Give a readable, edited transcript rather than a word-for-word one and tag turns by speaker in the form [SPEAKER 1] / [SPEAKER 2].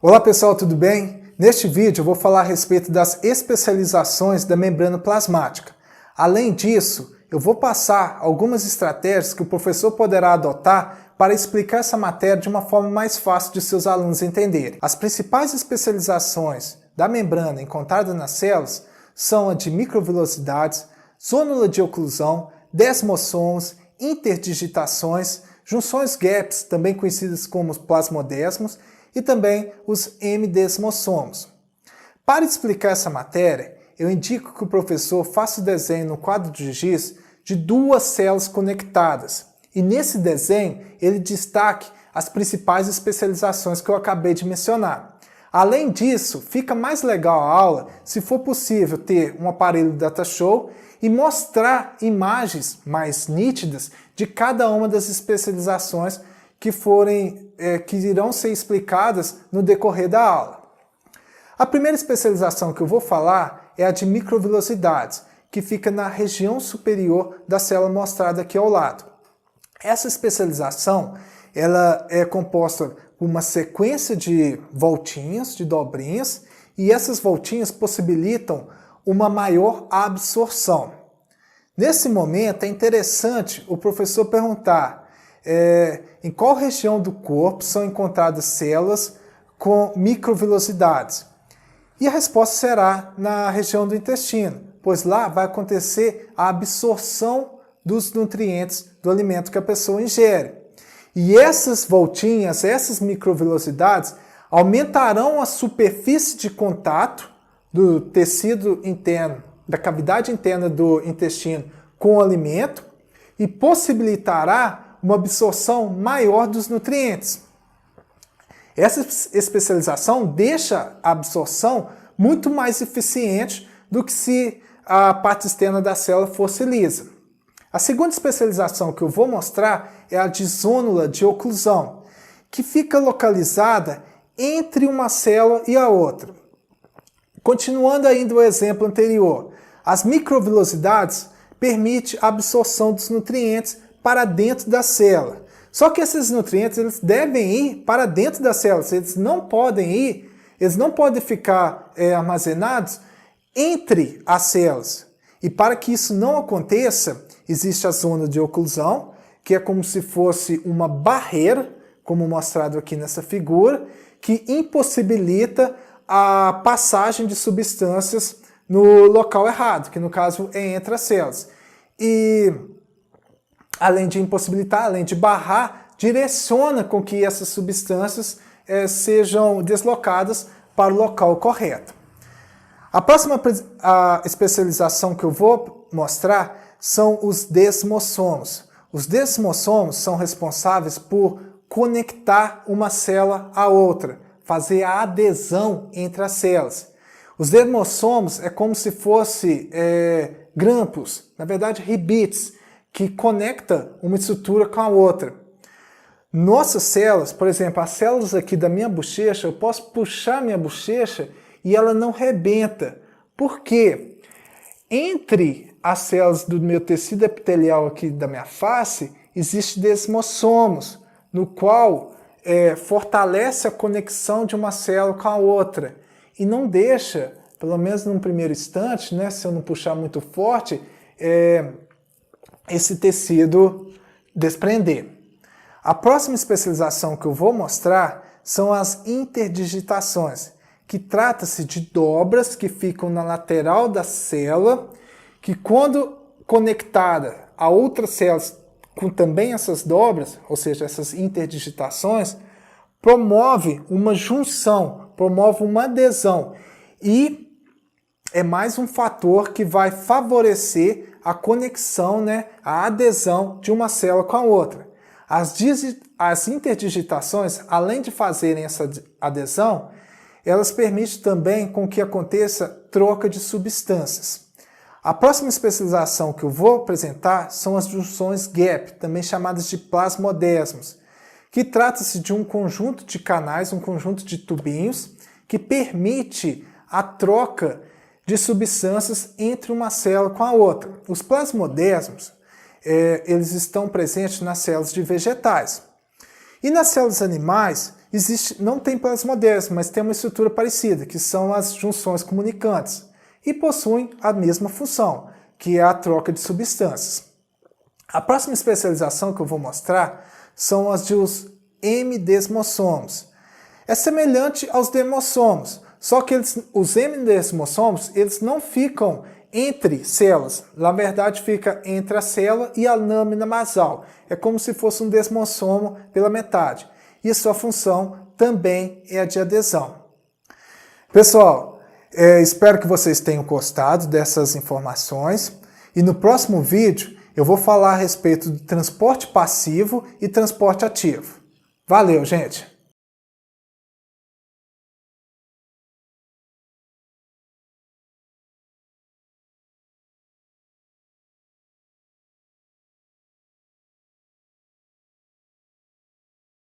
[SPEAKER 1] Olá pessoal, tudo bem? Neste vídeo eu vou falar a respeito das especializações da membrana plasmática. Além disso, eu vou passar algumas estratégias que o professor poderá adotar para explicar essa matéria de uma forma mais fácil de seus alunos entenderem. As principais especializações da membrana encontradas nas células são a de microvilosidades, zônula de oclusão, desmossomos, interdigitações, junções gaps, também conhecidas como plasmodesmos, e também os M-desmossomos. Para explicar essa matéria, eu indico que o professor faça o desenho no quadro de giz de duas células conectadas. E nesse desenho, ele destaque as principais especializações que eu acabei de mencionar. Além disso, fica mais legal a aula se for possível ter um aparelho DataShow e mostrar imagens mais nítidas de cada uma das especializações que irão ser explicadas no decorrer da aula. A primeira especialização que eu vou falar é a de microvilosidades, que fica na região superior da célula mostrada aqui ao lado. Essa especialização ela é composta por uma sequência de voltinhas, de dobrinhas, e essas voltinhas possibilitam uma maior absorção. Nesse momento é interessante o professor perguntar em qual região do corpo são encontradas células com microvilosidades. E a resposta será na região do intestino, pois lá vai acontecer a absorção dos nutrientes do alimento que a pessoa ingere. E essas voltinhas, essas microvilosidades, aumentarão a superfície de contato do tecido interno, da cavidade interna do intestino com o alimento e possibilitará uma absorção maior dos nutrientes. Essa especialização deixa a absorção muito mais eficiente do que se a parte externa da célula fosse lisa. A segunda especialização que eu vou mostrar é a de zônula de oclusão, que fica localizada entre uma célula e a outra. Continuando ainda o exemplo anterior, as microvilosidades permitem a absorção dos nutrientes para dentro da célula. Só que esses nutrientes eles devem ir para dentro da célula, eles não podem ficar armazenados entre as células. E para que isso não aconteça, existe a zona de oclusão, que é como se fosse uma barreira, como mostrado aqui nessa figura, que impossibilita a passagem de substâncias no local errado, que no caso é entre as células. E além de impossibilitar, além de barrar, direciona com que essas substâncias sejam deslocadas para o local correto. A próxima especialização que eu vou mostrar são os desmossomos. Os desmossomos são responsáveis por conectar uma célula à outra, fazer a adesão entre as células. Os desmossomos é como se fosse grampos, na verdade ribetes, que conecta uma estrutura com a outra. Nossas células, por exemplo, as células aqui da minha bochecha, eu posso puxar minha bochecha e ela não rebenta. Por quê? Entre as células do meu tecido epitelial aqui da minha face, existe desmossomos, no qual fortalece a conexão de uma célula com a outra e não deixa, pelo menos num primeiro instante, né, se eu não puxar muito forte, esse tecido desprender. A próxima especialização que eu vou mostrar são as interdigitações, que trata-se de dobras que ficam na lateral da célula, que quando conectada a outras células com também essas dobras, ou seja, essas interdigitações, promove uma junção, promove uma adesão e é mais um fator que vai favorecer a conexão, a adesão de uma célula com a outra. As interdigitações, além de fazerem essa adesão, elas permitem também com que aconteça troca de substâncias. A próxima especialização que eu vou apresentar são as junções gap, também chamadas de plasmodesmos, que trata-se de um conjunto de canais, um conjunto de tubinhos, que permite a troca de substâncias entre uma célula com a outra. Os plasmodesmos, eles estão presentes nas células de vegetais. E nas células animais não tem plasmodélice, mas tem uma estrutura parecida, que são as junções comunicantes, e possuem a mesma função, que é a troca de substâncias. A próxima especialização que eu vou mostrar são as dos hemidesmossomos. É semelhante aos demossomos, só que os hemidesmossomos eles não ficam entre células, na verdade fica entre a célula e a lâmina basal. É como se fosse um desmossomo pela metade. E sua função também é a de adesão. Pessoal, espero que vocês tenham gostado dessas informações. E no próximo vídeo eu vou falar a respeito do transporte passivo e transporte ativo. Valeu, gente!